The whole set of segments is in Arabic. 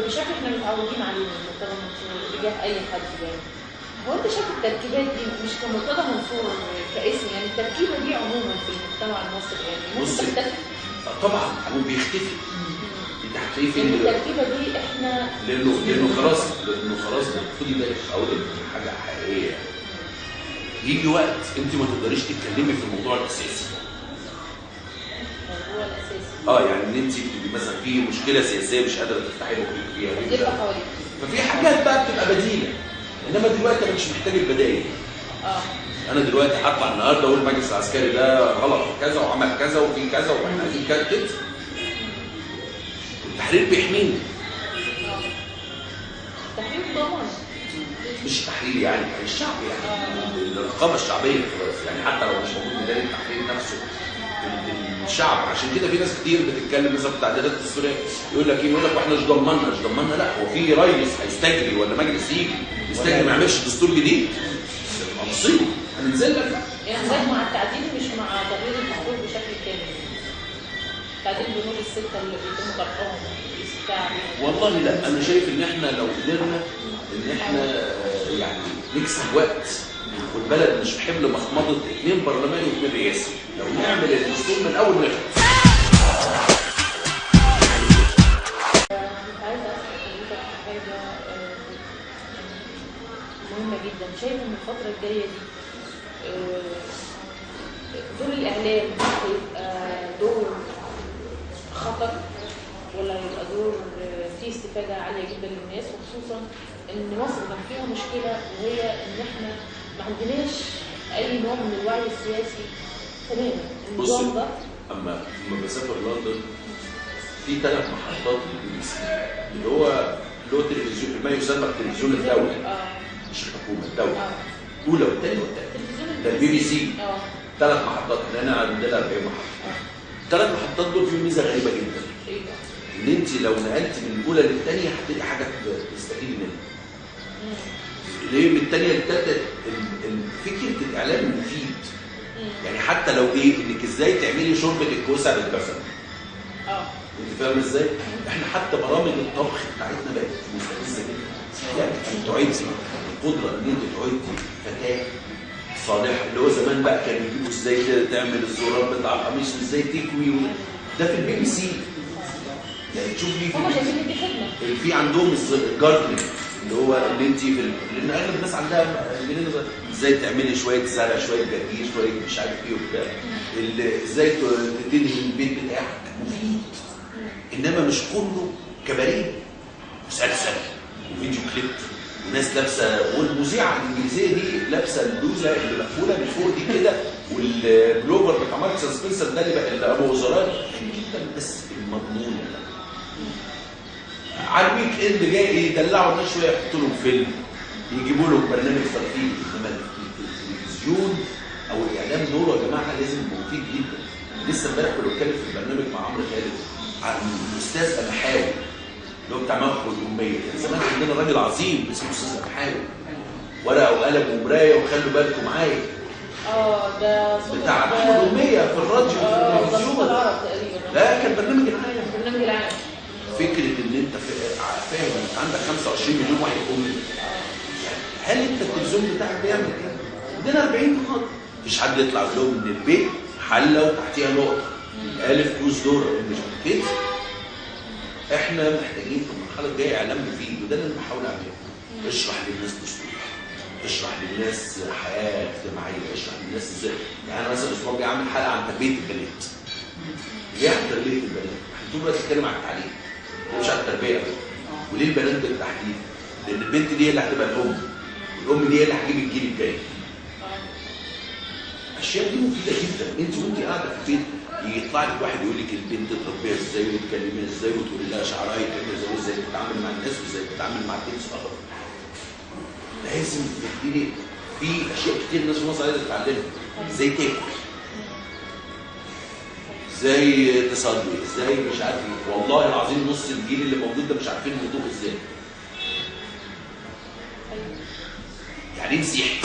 بشكل احنا متعودين عليه من مرتضى منصور تجاه اي حد يعني. هو انت شايف التركيبات دي مش كمرتضى منصور كاسم يعني التركيبه دي عموما في المجتمع المصري يعني ممكن تختفي؟ طبعا هو بيختفي. انت هتلاقيه فين التركيبه دي احنا لانه خلاص خدي بالك او حاجه حقيقيه. يجي وقت انت ما تقدريش تتكلمي في الموضوع الاساسي. الموضوع الاساسي يعني ان انت مثلا في مشكله سياسيه مش قادره تفتحي بقك فيها حواليك، ففي حاجات بقى بتبقى بديله، انما دلوقتي انا مش محتاج البدائل. انا دلوقتي هطلع النهارده اقول المجلس العسكري ده غلط في كذا وعمل كذا وفي كذا واحنا عايزين كده. التحرير بيحميني. التحرير طبعا مش تحرير يعني الشعب يعني الرقابه الشعبيه خلاص يعني حتى لو مش موجود ميدان التحرير نفسه الشعب. عشان كده في ناس كتير بتتكلم مثلا في التعديلات الدستوريه يقول لك ايه؟ يقول لك واحنا مش ضمننا لا هو في رئيس هيستجري ولا مجلس يجي يستجري ما يعملش دستور جديد مصيبه هننزل لك بقى. يعني مع التعديل مش مع تغيير الدستور بشكل كامل. تعديل بنود السته اللي بيتم طرحهم والله لا انا شايف ان احنا لو قدرنا ان احنا يعني نكسب وقت والبلد مش في حمل مخمضه 2 برلماني و2 رئاسي، لو نعمل الدستور من اول نخلص. عايزه اسال حضرتك حاجه مهمه جدا. شايف ان الفتره الجايه دي دور الاعلام هيبقى دور خطر ولا هيبقى دور فيه استفاده عاليه جدا للناس، وخصوصا ان مصر كان فيها مشكله وهي ان احنا ما عندناش اي نوع من الوعي السياسي تماما. النظام ده اما بسافر لندن في 3 محطات للبي سي اللي هو تلفزيون ما يسمى تلفزيون الدوله مش الحكومه الدوله الاولى والثانيه والثالثه ده البي بي سي 3 محطات. احنا عندنا 40 محطه. 3 محطات دول فيهم ميزه غريبه جدا ان انت لو نقلت من الاولى للثانيه هتلاقي حاجه تستفيدي منها. ليه من الثانيه للثالثه؟ فكره الاعلام مفيد يعني حتى لو انك ازاي تعملي شوربه الكوسه بالكسل. انت فاهم ازاي؟ احنا حتى برامج الطبخ بتاعتنا بقت مستفزه جدا. يعني انت تعيدي القدره ان انت تعيدي فتاه صالحه اللي هو زمان بقى كانوا يجيبوا ازاي تعمل الزرار بتاع القميص وازاي تكوي ده في البي بي سي. يعني تشوفي في عندهم الجاردنينج اللي هو اللي انت لان اغلب الناس عندها ازاي تعملي شويه زرع شويه جرجير شويه مش عارف ايه وبتاع ازاي تنهي البيت بتاعك مفيد. انما مش كله كباريه مسلسل وفيديو كليب وناس لابسه والمذيعه الانجليزيه دي لابسه البلوزه اللي مقفوله من فوق دي كده والبلوفر بتاع مارك سسبنسر ده اللي ابو وزراء جدا بس المضمون على الويك اند جاي يدلعوا الناس شويه يحطوا لهم فيلم يجيبوا لهم برنامج ترفيهي. انما التلفزيون او الاعلام دوره يا جماعه لازم يبقى مفيد جدا. لسه امبارح كنت بتكلم في البرنامج مع عمرو خالد عن الاستاذ امحاوي اللي هو بتاع مخرج الاميه. زمان عندنا راجل عظيم اسمه استاذ امحاوي ورقه وقلم ومرايه وخلوا بالكم معايا. ده بتاع مخرج الاميه في الراديو في التلفزيون. لا كان برنامج العالم. فكره ان انت فاهم انت عندك 25 مليون واحد امي يعني هل انت التلفزيون بتاعك بيعمل كده؟ عندنا 40 محطه مفيش حد يطلع يقول لهم من البيت حله وتحتيها نقطه الف فلوس دوره مش كده. احنا محتاجين في المرحله الجايه اعلام مفيد وده اللي انا بحاول اعمله. اشرح للناس دستور، اشرح للناس حياه اجتماعيه، اشرح للناس ازاي. يعني انا مثلا الاسبوع الجاي عامل حلقه عن تربيه البنات. ليه عن تربيه البنات؟ احنا طول الوقت بنتكلم عن التعليم مش على التربيه. وليه البنات بالتحديد؟ لان البنت دي هي اللي هتبقى الام والام دي هي اللي هتجيب الجيل الجاي. الاشياء دي مفيده جدا. انت وانت قاعده في البيت يطلع لك واحد يقول لك البنت تربيها ازاي وتكلميها ازاي وتقولي لها شعرها يتعمل ازاي تتعامل مع الناس وازاي تتعامل مع الجنس الاخر. لازم تبتدي في اشياء كتير الناس في مصر عايزه تتعلمها. ازاي تاكل، ازاي تصلي، ازاي مش عارف ايه. والله العظيم نص الجيل اللي موجود ده مش عارفين يطبخوا ازاي. يعني مسيحي.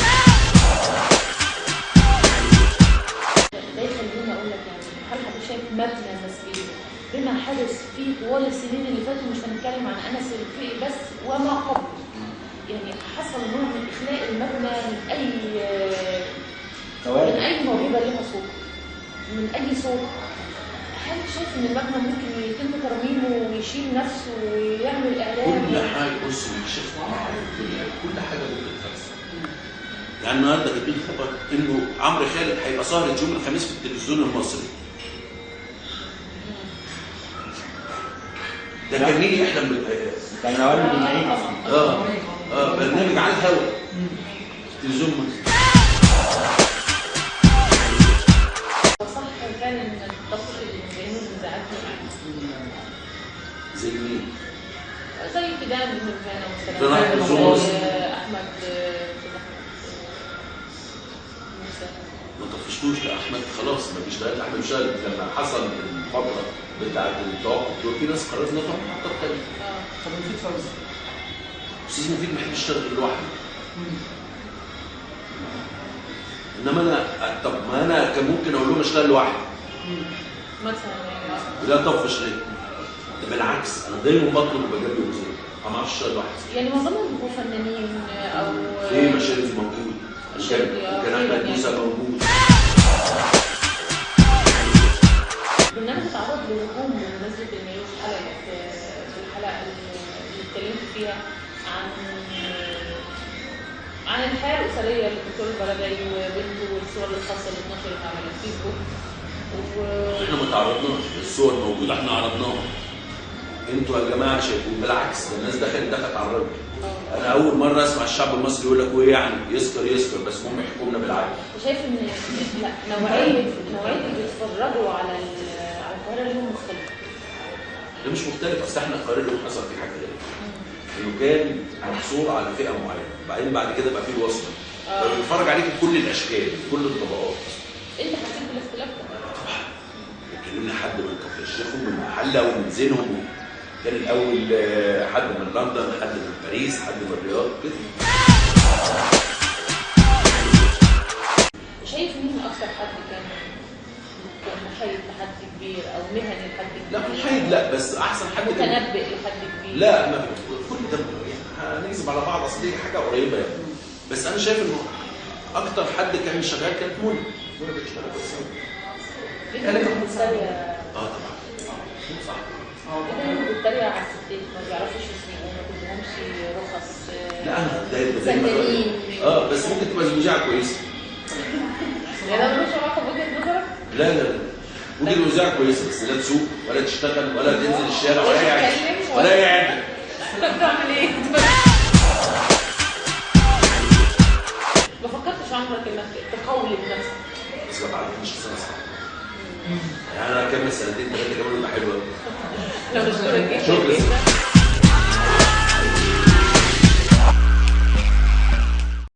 ده يخليني اقول لك يعني هل حضرتك شايف مبنى مسجد بما حدث فيه طوال السنين اللي فاتوا، مش هنتكلم عن انس الفقي بس وما قبل، يعني حصل نوع من اخلاء المبنى من اي موهبه لها صوت، من اي صوت. هل شايف ان المبنى ممكن يتم ترميمه ويشيل نفسه ويعمل اعلان؟ كل حاجه بص شفت كل حاجه ممكن تحصل. يعني النهارده جايبين خبر انه عمرو خالد هيبقى سهره يوم الخميس في التلفزيون المصري. ده كان مين يحلم بالحياه؟ كان نوال بالمعين برنامج على الهواء تلفزيون مصر. صح فعلا ان الضغط اللي بينزعجني زي مين؟ زي كده من فانا احمد موسى. ما طفشتوش لاحمد خلاص ما فيش داعي لاحمد مشاهد. لما حصل الفتره بتاعت التوقف دول في ناس قررت انها تروح محطات تانيه. طب مفيد فوزي استاذ مفيد ما يحبش يشتغل لوحده. انما انا طب ما انا كان ممكن اقول لهم اشتغل لوحدي مثلا لا طفش ليه؟ بالعكس انا دايما بطلب وبجيب له وزير انا ما اعرفش اشتغل لوحدي. يعني معظمهم بيبقوا فنانين او في مشاريع موجود وكان احمد موسى موجود. برنامج اتعرض لهجوم بمناسبه الميلاد في الحلقه اللي اتكلمت فيها عن الحياه الاسريه للدكتور البرادعي وبنته والصور الخاصه اللي اتنشرت على الفيسبوك. احنا ما تعرضناش، الصور موجوده احنا عرضناها. انتوا يا جماعه شايفين بالعكس ده الناس دخلت على الراجل. انا اول مره اسمع الشعب المصري يقول لك وايه يعني يسكر بس هم يحكمنا بالعدل. شايف ان لا نوعيه اللي بيتفرجوا على القاهره لهم مختلفه. ده مش مختلف، اصل احنا القاهره اللي حصل فيه حاجه غير انه كان محصور على فئه معينه، بعد كده بقى فيه الوصله. فبيتفرج عليك بكل الاشكال بكل الطبقات. انت حسيت بالاختلاف ده؟ طبعا. كلمنا حد من كفر الشيخ ومن محله ومن زينهم. كان الاول حد من لندن، حد من باريس، حد من الرياض كده. شايف مين اكثر حد كان محايد لحد كبير او مهني لحد كبير؟ لا محايد لا، بس احسن حد متنبئ لحد كبير. لا ما كل ده يعني هنكذب على بعض، اصل دي حاجه قريبه يعني. بس انا شايف انه اكتر حد كان شغال كانت منى بتشتغل كويس قوي. انا كنت متريقه. طبعا صح. انا كنت متريقه على الستات ما بيعرفوش يسوقوا، ما بدهمش رخص. لا انا دايما بس ممكن تبقى مذيعه كويسه. يعني انا مش علاقه بوجهه نظرك؟ لا ممكن مذيعه كويسه بس لا تسوق ولا تشتغل ولا تنزل الشارع ولا يعني ولا يعني. طب تعمل ايه؟ ما فكرتش عمرك انك تقوي بنفسك؟ بس ما بعرفش سنه صح. يعني انا اكمل سنتين ثلاثه كمان يبقى حلو قوي. لو مش شكرا.